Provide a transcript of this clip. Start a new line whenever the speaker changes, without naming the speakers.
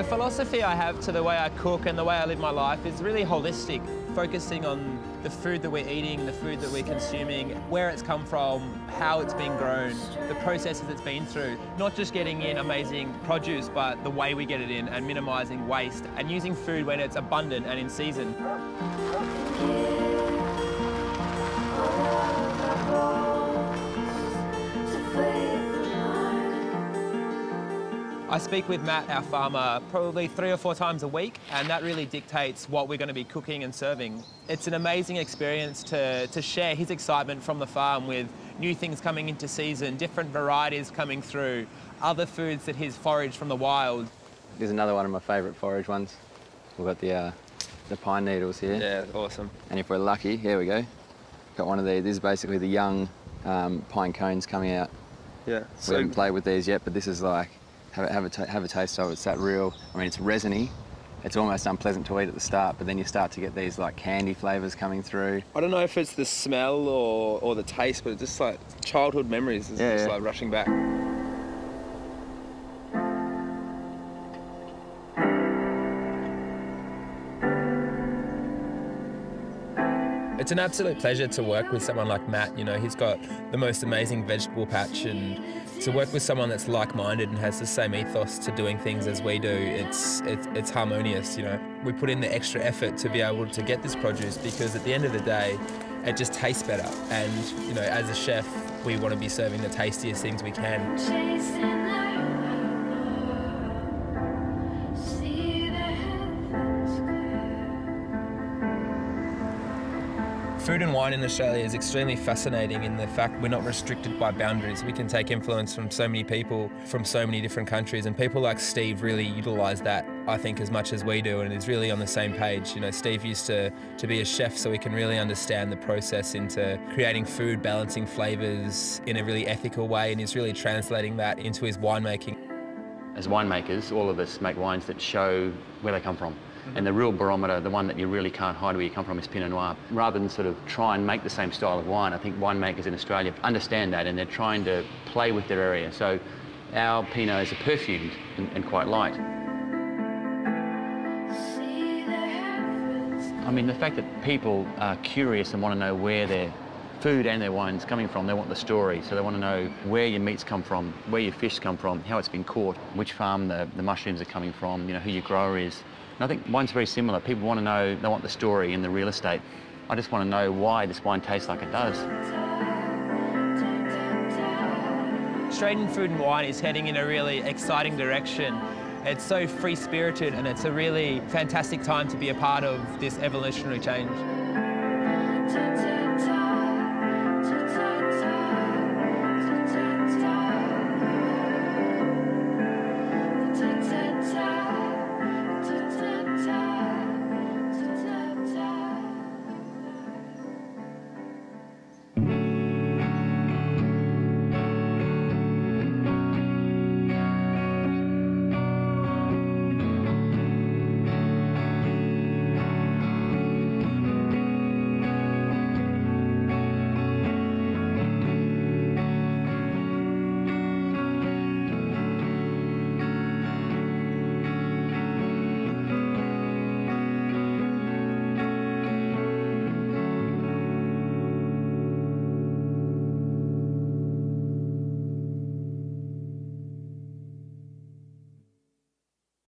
philosophy I have to the way I cook and the way I live my life is really holistic, focusing on the food that we're eating, the food that we're consuming, where it's come from, how it's been grown, the processes it's been through. Not just getting in amazing produce, but the way we get it in and minimising waste and using food when it's abundant and in season. I speak with Matt, our farmer, probably 3 or 4 times a week, and that really dictates what we're going to be cooking and serving. It's an amazing experience to share his excitement from the farm with new things coming into season, different varieties coming through, other foods that he's foraged from the wild.
Here's another one of my favourite forage ones. We've got the pine needles here.
Yeah, awesome.
And if we're lucky, here we go. Got one of these. This is basically the young pine cones coming out.
Yeah.
We haven't played with these yet, but this is like, have a taste of it. It's that real, I mean, it's resiny. It's almost unpleasant to eat at the start, but then you start to get these like candy flavours coming through.
I don't know if it's the smell or the taste, but it's just like childhood memories is just like rushing back. It's an absolute pleasure to work with someone like Matt. You know, he's got the most amazing vegetable patch, and to work with someone that's like-minded and has the same ethos to doing things as we do, it's harmonious, you know. We put in the extra effort to be able to get this produce because at the end of the day, it just tastes better. And, you know, as a chef, we want to be serving the tastiest things we can. Food and wine in Australia is extremely fascinating in the fact we're not restricted by boundaries. We can take influence from so many people from so many different countries, and people like Steve really utilise that, I think, as much as we do, and is really on the same page. You know, Steve used to be a chef, so he can really understand the process into creating food, balancing flavours in a really ethical way, and he's really translating that into his winemaking.
As winemakers, all of us make wines that show where they come from. And the real barometer, the one that you really can't hide where you come from, is Pinot Noir. Rather than sort of try and make the same style of wine, I think winemakers in Australia understand that, and they're trying to play with their area. So our Pinots are perfumed and quite light. I mean, the fact that people are curious and want to know where their food and their wine's coming from, they want the story. So they want to know where your meats come from, where your fish come from, how it's been caught, which farm the mushrooms are coming from, you know, who your grower is. And I think wine's very similar. People want to know, they want the story and the real estate. I just want to know why this wine tastes like it does.
Australian food and wine is heading in a really exciting direction. It's so free-spirited, and it's a really fantastic time to be a part of this evolutionary change.